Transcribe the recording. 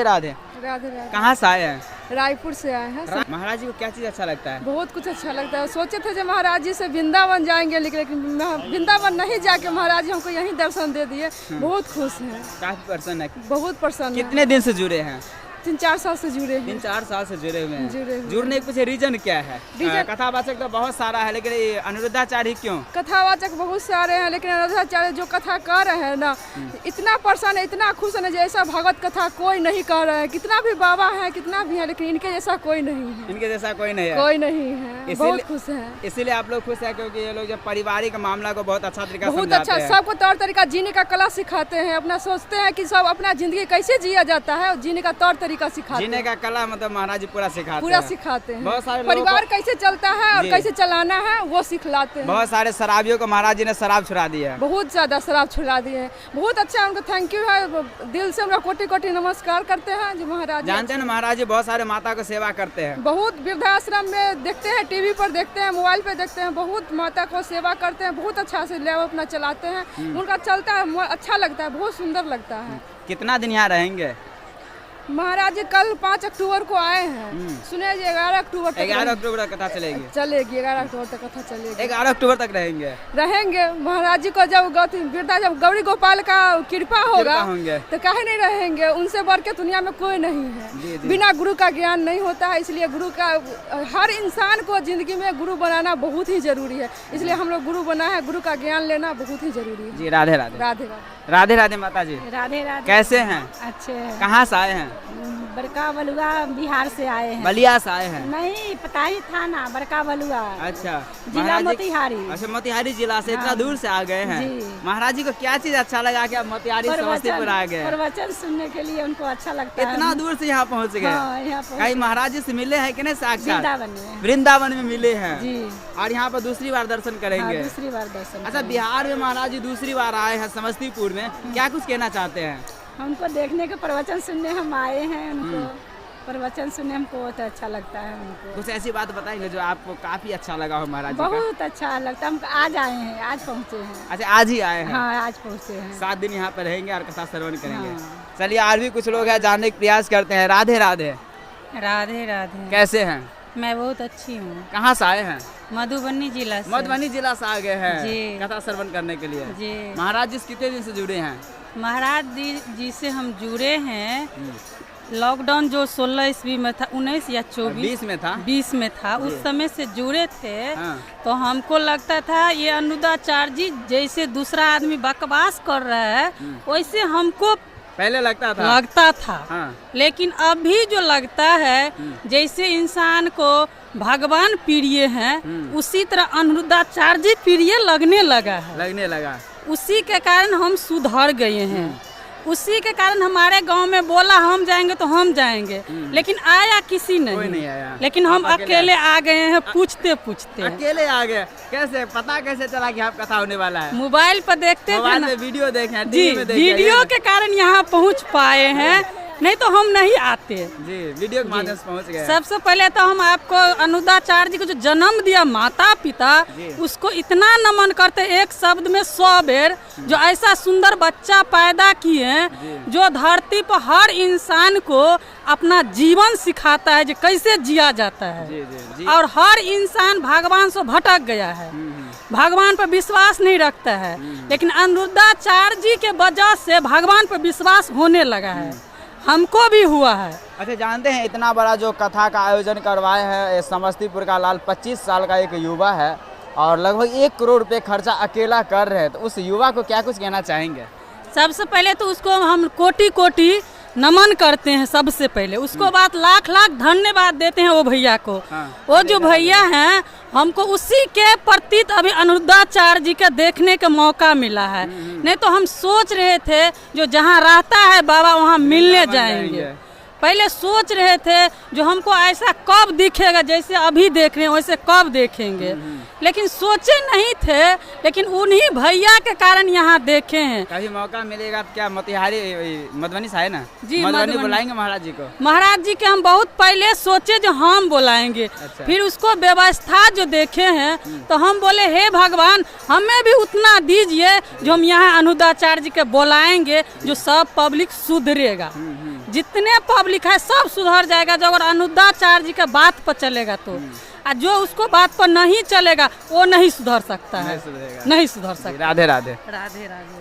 राधे राधे राधे। कहाँ से आए हैं? रायपुर से आए हैं। महाराज जी को क्या चीज अच्छा लगता है? बहुत कुछ अच्छा लगता है। सोचे थे जब महाराज जी से वृंदावन जाएंगे, लेकिन वृंदावन नहीं जाके महाराज जी हमको यहीं दर्शन दे दिए। बहुत खुश हैं। काफी प्रसन्न है। बहुत प्रसन्न। कितने दिन से जुड़े हैं? 3-4 साल से जुड़े हैं। 3-4 साल से जुड़े हुए हैं। जुड़े हुए। जुड़ने के पीछे रीजन क्या है? रीजन कथावाचक तो बहुत सारा है, लेकिन ये अनिरुद्धाचार्य क्यों? कथावाचक बहुत सारे हैं, लेकिन अनिरुद्धाचार्य जो कथा कर रहे हैं ना, इतना प्रसन्न है, इतना खुश है, जैसा भगवत कथा कोई नहीं कर रहे हैं। कितना भी बाबा है, कितना भी है, लेकिन इनके जैसा कोई नहीं है। इनके जैसा कोई नहीं है। कोई नहीं है। बहुत खुश है। इसीलिए आप लोग खुश है क्योंकि ये लोग जब पारिवारिक मामला को बहुत अच्छा तरीका बहुत अच्छा सबको तौर तरीका जीने का कला सिखाते हैं। अपना सोचते हैं कि सब अपना जिंदगी कैसे जिया जाता है, जीने का तौर तरीका सिखाते हैं। जीने का कला मतलब महाराज जी पूरा सिखाते हैं। बहुत सारे परिवार कैसे चलता है और कैसे चलाना है वो सिखलाते हैं। बहुत सारे शराबियों को महाराज जी ने शराब छुड़ा दी है। बहुत ज्यादा शराब छुड़ा दिए हैं। बहुत अच्छा उनको थैंक यू है। दिल से हमरा कोटि कोटि नमस्कार करते हैं जो महाराज जानते हैं महाराज जी बहुत सारे माता को सेवा करते हैं। बहुत वृद्धाश्रम में देखते हैं, टीवी पर देखते हैं, मोबाइल पे देखते हैं, बहुत माता को सेवा करते हैं। बहुत अच्छा से लेव अपना चलाते हैं। उनका चलता है, अच्छा लगता है, बहुत सुंदर लगता है। कितना दिन यहाँ रहेंगे? महाराज जी कल 5 अक्टूबर को आए हैं। सुने जी 11 अक्टूबर तक 11 अक्टूबर तक कथा चलेगी। 11 अक्टूबर तक कथा चलेगी। 11 अक्टूबर तक रहेंगे। महाराज जी को जब जब गौरी गोपाल का कृपा होगा तो काहे नहीं रहेंगे। उनसे बढ़ के दुनिया में कोई नहीं है। बिना गुरु का ज्ञान नहीं होता है, इसलिए गुरु का हर इंसान को जिंदगी में गुरु बनाना बहुत ही जरूरी है। इसलिए हम लोग गुरु बना है। गुरु का ज्ञान लेना बहुत ही जरूरी है। जी राधे राधे। राधे राधे। राधे राधे माता जी। राधे राधे। कैसे हैं? अच्छे हैं। कहाँ से आए हैं? बड़का बलुआ बिहार से आए हैं। बलिया से आए हैं? नहीं, पता ही था ना, बड़का बलुआ। अच्छा, जिला मोतिहारी। अच्छा, मोतिहारी जिला से इतना दूर से आ गए हैं। महाराज जी को क्या चीज अच्छा लगा कि आप मोतिहारी समस्तीपुर आ गए? प्रवचन सुनने के लिए उनको अच्छा लगता है। इतना दूर से यहाँ पहुँच गए। कहीं महाराज जी से मिले हैं कि नहीं? साक्षात वृंदावन में मिले हैं। और यहाँ पर दूसरी बार दर्शन करेंगे। दूसरी बार दर्शन। अच्छा, बिहार में महाराज जी दूसरी बार आए हैं समस्तीपुर में, क्या कुछ कहना चाहते हैं? हमको देखने के प्रवचन सुनने हम आए हैं। उनको प्रवचन सुनने हमको बहुत अच्छा लगता है। उनको कुछ ऐसी बात बताएंगे जो आपको काफी अच्छा लगा हो महाराज जी? बहुत अच्छा लगता है। हम आज आए हैं, आज पहुँचे हैं। अच्छा, आज ही आए हैं? हाँ, आज पहुँचे हैं। 7 दिन यहाँ पर रहेंगे और कथा श्रवण करेंगे। चलिए, और भी कुछ लोग हैं, जानने का प्रयास करते हैं। राधे राधे। राधे राधे। कैसे हैं? मैं बहुत अच्छी हूँ। कहाँ से आए हैं? मधुबनी जिला से। मधुबनी जिला से आ गए हैं जी। कथा श्रवण करने के लिए। जी। महाराज जी कितने दिन से जुड़े हैं? महाराज जी से हम जुड़े हैं। लॉकडाउन जो 16 ईस्वी में था, 19 या 24 में था, 20 में था, उस समय से जुड़े थे। तो हमको लगता था ये अनिरुद्धाचार्य जी जैसे दूसरा आदमी बकवास कर रहा है वैसे हमको पहले लगता था। लेकिन अभी जो लगता है जैसे इंसान को भगवान प्रिय हैं, उसी तरह अनिरुद्धाचार्य जी प्रिय लगने लगा। उसी के कारण हम सुधर गए हैं। उसी के कारण हमारे गांव में बोला हम जाएंगे तो हम जाएंगे, लेकिन आया किसी नहीं। कोई नहीं आया। लेकिन हम अकेले आ गए हैं, पूछते अकेले आ गए। कैसे पता कैसे चला कि आप कथा होने वाला है? मोबाइल पर देखते थे ना, वीडियो देखे जी, वीडियो के कारण यहाँ पहुँच पाए हैं, नहीं तो हम नहीं आते। जी, वीडियो के माध्यम से पहुंच गए। सबसे पहले तो हम आपको अनिरुद्धाचार्य जी को जो जन्म दिया माता पिता, उसको इतना नमन करते, एक शब्द में 100 बेर, जो ऐसा सुंदर बच्चा पैदा किए जो धरती पर हर इंसान को अपना जीवन सिखाता है, जो कैसे जिया जाता है। और हर इंसान भगवान से भटक गया है, भगवान पर विश्वास नहीं रखता है, लेकिन अनिरुद्धाचार्य जी के वजह से भगवान पर विश्वास होने लगा है। हमको भी हुआ है। अच्छा, जानते हैं इतना बड़ा जो कथा का आयोजन करवाए हैं समस्तीपुर का लाल 25 साल का एक युवा है और लगभग 1 करोड़ रुपए खर्चा अकेला कर रहे हैं, तो उस युवा को क्या कुछ कहना चाहेंगे? सबसे पहले तो उसको हम कोटि कोटि नमन करते हैं। सबसे पहले उसको बात लाख लाख धन्यवाद देते हैं वो भैया को। वो जो भैया हैं, हमको उसी के प्रति अभी अनिरुद्धाचार्य जी के देखने का मौका मिला है। नहीं तो हम सोच रहे थे जो जहाँ रहता है बाबा वहाँ मिलने जाएंगे। पहले सोच रहे थे जो हमको ऐसा कब दिखेगा, जैसे अभी देख रहे हैं वैसे कब देखेंगे, लेकिन सोचे नहीं थे। लेकिन उन्हीं भैया के कारण यहाँ देखे हैं। कभी मौका मिलेगा तो क्या मोतिहारी मधुबनी से है ना? जी, मधुबनी बुलाएंगे महाराज जी को। महाराज जी के हम बहुत पहले सोचे जो हम बुलाएंगे। अच्छा। फिर उसको व्यवस्था जो देखे हैं तो हम बोले हे भगवान हमें भी उतना दीजिए जो हम यहाँ अनिरुद्धाचार्य जी के बुलाएंगे, जो सब पब्लिक सुधरेगा। जितने पब्लिक है सब सुधर जाएगा जो अगर अनुदाचार्य जी के बात पर चलेगा तो। जो उसको बात पर नहीं चलेगा वो नहीं सुधर सकता है, नहीं सुधर सकता। राधे राधे। राधे राधे।